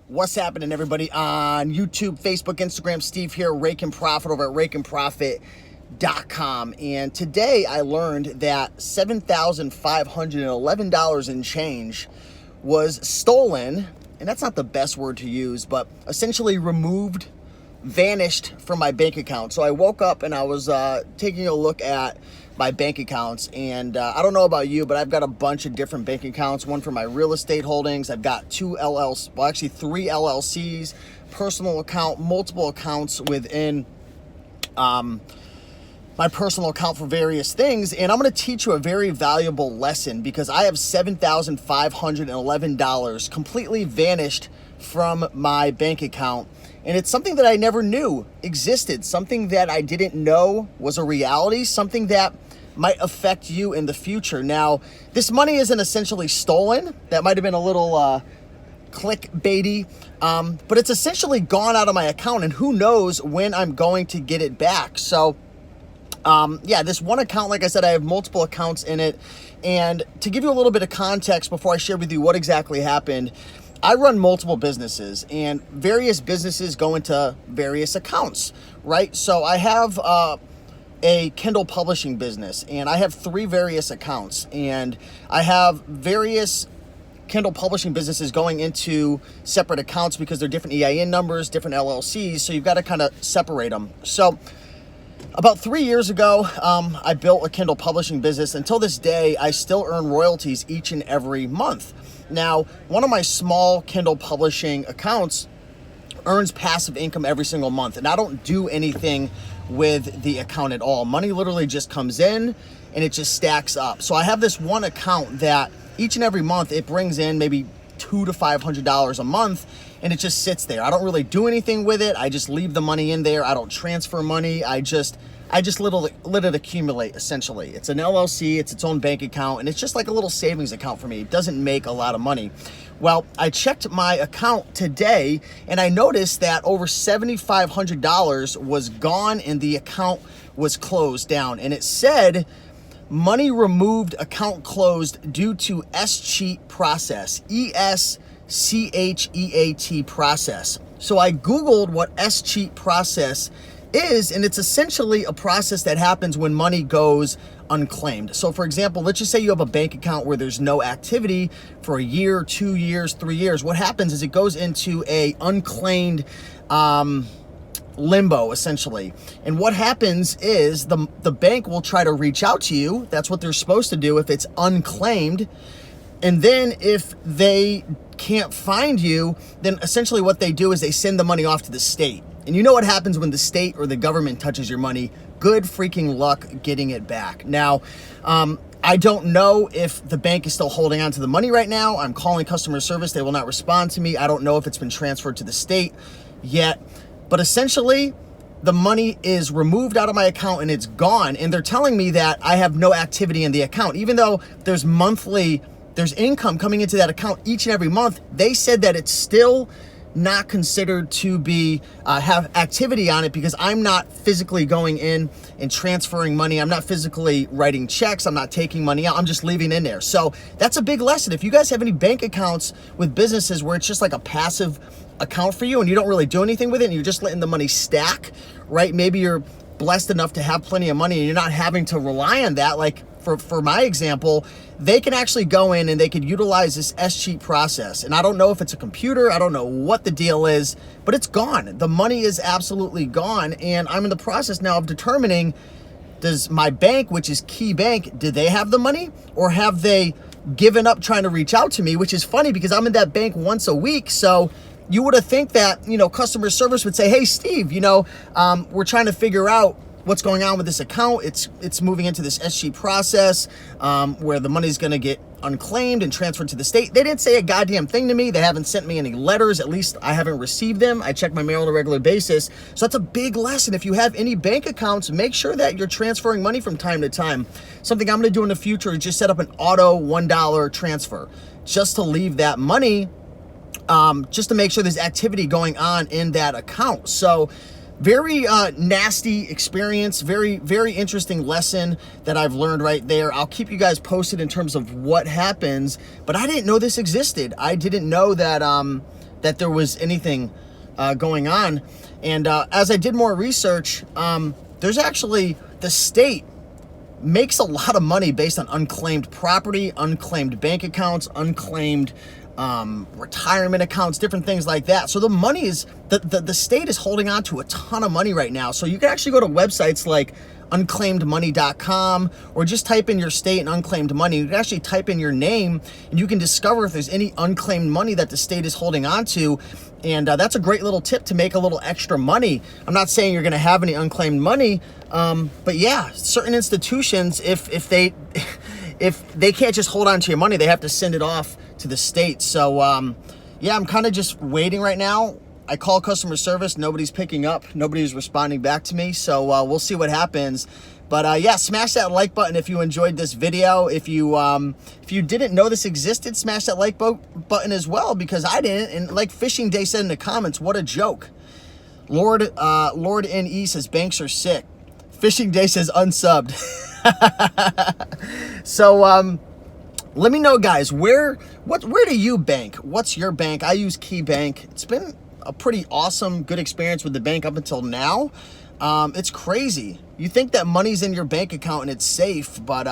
What's happening, everybody, on YouTube, Facebook, Instagram? Steve here, Raiken Profit over at RaikenProfit.com. And today I learned that $7,511 in change was stolen, and that's not the best word to use, but essentially removed, vanished from my bank account. So I woke up and I was taking a look at my bank accounts, and I don't know about you, but I've got a bunch of different bank accounts. One for my real estate holdings. I've got three LLCs, personal account, multiple accounts within my personal account for various things. And I'm going to teach you a very valuable lesson because I have $7,511 completely vanished from my bank account. And it's something that I never knew existed, something that I didn't know was a reality, something that might affect you in the future. Now, this money isn't essentially stolen. That might have been a little clickbaity, but it's essentially gone out of my account, and who knows when I'm going to get it back. So yeah, this one account, like I said, I have multiple accounts in it. And to give you a little bit of context before I share with you what exactly happened, I run multiple businesses, and various businesses go into various accounts, right? So I have a Kindle publishing business, and I have three various accounts, and I have various Kindle publishing businesses going into separate accounts because they're different EIN numbers, different LLCs, so you've got to kind of separate them. So about 3 years ago, I built a Kindle publishing business. Until this day, I still earn royalties each and every month. Now, one of my small Kindle publishing accounts earns passive income every single month, and I don't do anything with the account at all. Money literally just comes in and it just stacks up. So I have this one account that each and every month it brings in maybe $200 to $500 a month, and it just sits there. I don't really do anything with it. I just leave the money in there. I don't transfer money. I just let it accumulate, essentially. It's an LLC, it's its own bank account, and it's just like a little savings account for me. It doesn't make a lot of money. Well, I checked my account today, and I noticed that over $7,500 was gone, and the account was closed down. And it said, money removed, account closed due to escheat process, ESCHEAT process. So I Googled what escheat process is, and it's essentially a process that happens when money goes unclaimed. So for example, let's just say you have a bank account where there's no activity for a year, 2 years, 3 years. What happens is it goes into a unclaimed limbo, essentially. And what happens is the bank will try to reach out to you. That's what they're supposed to do if it's unclaimed. And then if they can't find you, then essentially what they do is they send the money off to the state. And you know what happens when the state or the government touches your money? Good freaking luck getting it back. Now, I don't know if the bank is still holding on to the money right now. I'm calling customer service. They will not respond to me. I don't know if it's been transferred to the state yet. But essentially, the money is removed out of my account and it's gone. And they're telling me that I have no activity in the account. Even though there's income coming into that account each and every month, they said that it's still not considered to be have activity on it because I'm not physically going in and transferring money. I'm not physically writing checks. I'm not taking money out. I'm just leaving in there. So that's a big lesson. If you guys have any bank accounts with businesses where it's just like a passive account for you and you don't really do anything with it and you're just letting the money stack, right? Maybe you're blessed enough to have plenty of money and you're not having to rely on that. Like for my example, they can actually go in and they could utilize this escheat process. And I don't know if it's a computer. I don't know what the deal is, but it's gone. The money is absolutely gone. And I'm in the process now of determining, does my bank, which is Key Bank, do they have the money or have they given up trying to reach out to me? Which is funny because I'm in that bank once a week. So you would have think that, customer service would say, hey, Steve, we're trying to figure out what's going on with this account. It's moving into this escheat process where the money's going to get unclaimed and transferred to the state. They didn't say a goddamn thing to me. They haven't sent me any letters. At least I haven't received them. I check my mail on a regular basis. So that's a big lesson. If you have any bank accounts, make sure that you're transferring money from time to time. Something I'm going to do in the future is just set up an auto $1 transfer just to leave that money, just to make sure there's activity going on in that account. So very nasty experience, very, very interesting lesson that I've learned right there. I'll keep you guys posted in terms of what happens, but I didn't know this existed. I didn't know that that there was anything going on. And as I did more research, there's actually, the state makes a lot of money based on unclaimed property, unclaimed bank accounts, unclaimed retirement accounts, different things like that. So the money is, the state is holding on to a ton of money right now. So you can actually go to websites like unclaimedmoney.com, or just type in your state and unclaimed money. You can actually type in your name and you can discover if there's any unclaimed money that the state is holding on to. And that's a great little tip to make a little extra money. I'm not saying you're going to have any unclaimed money, but yeah, certain institutions, if they can't just hold on to your money, they have to send it off to the state. So yeah, I'm kind of just waiting right now. I call customer service, nobody's picking up, nobody's responding back to me, so we'll see what happens. But yeah, smash that like button if you enjoyed this video. If you didn't know this existed, smash that like button as well, because I didn't. And like Fishing Day said in the comments, what a joke. Lord NE says banks are sick. Fishing Day says unsubbed. So let me know, guys, where do you bank? What's your bank? I use Key Bank. It's been a pretty awesome, good experience with the bank up until now. It's crazy. You think that money's in your bank account and it's safe, but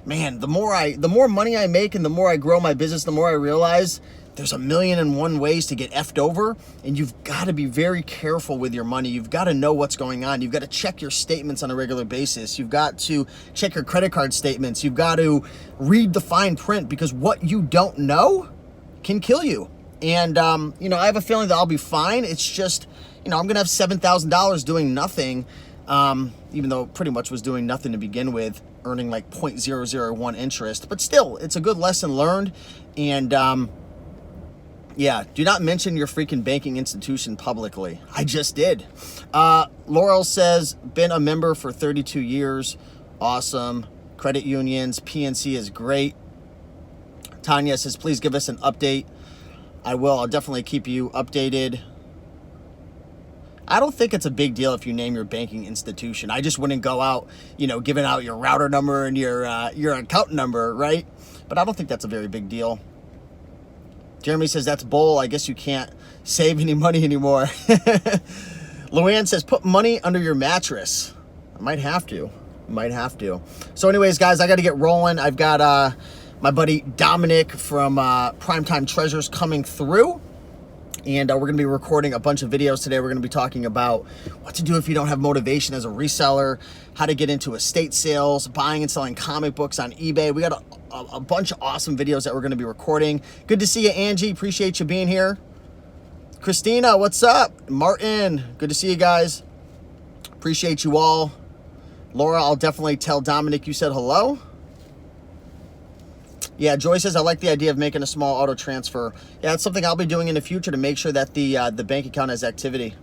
man, the more money I make and the more I grow my business, the more I realize there's 1,000,001 ways to get effed over, and you've got to be very careful with your money. You've got to know what's going on. You've got to check your statements on a regular basis. You've got to check your credit card statements. You've got to read the fine print, because what you don't know can kill you. And, you know, I have a feeling that I'll be fine. It's just, you know, I'm going to have $7,000 doing nothing, even though it pretty much was doing nothing to begin with, earning like 0.001 interest. But still, it's a good lesson learned. And, yeah, do not mention your freaking banking institution publicly. I just did. Laurel says, been a member for 32 years. Awesome. Credit unions. PNC is great. Tanya says, please give us an update. I will. I'll definitely keep you updated. I don't think it's a big deal if you name your banking institution. I just wouldn't go out, you know, giving out your router number and your account number, right? But I don't think that's a very big deal. Jeremy says, that's bull. I guess you can't save any money anymore. Luann says, put money under your mattress. I might have to. So anyways, guys, I got to get rolling. I've got my buddy Dominic from Primetime Treasures coming through. And we're going to be recording a bunch of videos today. We're going to be talking about what to do if you don't have motivation as a reseller, how to get into estate sales, buying and selling comic books on eBay. We got a bunch of awesome videos that we're going to be recording. Good to see you, Angie. Appreciate you being here. Christina, what's up? Martin, good to see you guys. Appreciate you all. Laura, I'll definitely tell Dominic you said hello. Yeah, Joy says, I like the idea of making a small auto transfer. Yeah, that's something I'll be doing in the future to make sure that the bank account has activity.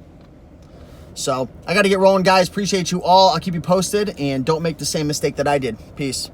So I got to get rolling, guys. Appreciate you all. I'll keep you posted, and don't make the same mistake that I did. Peace.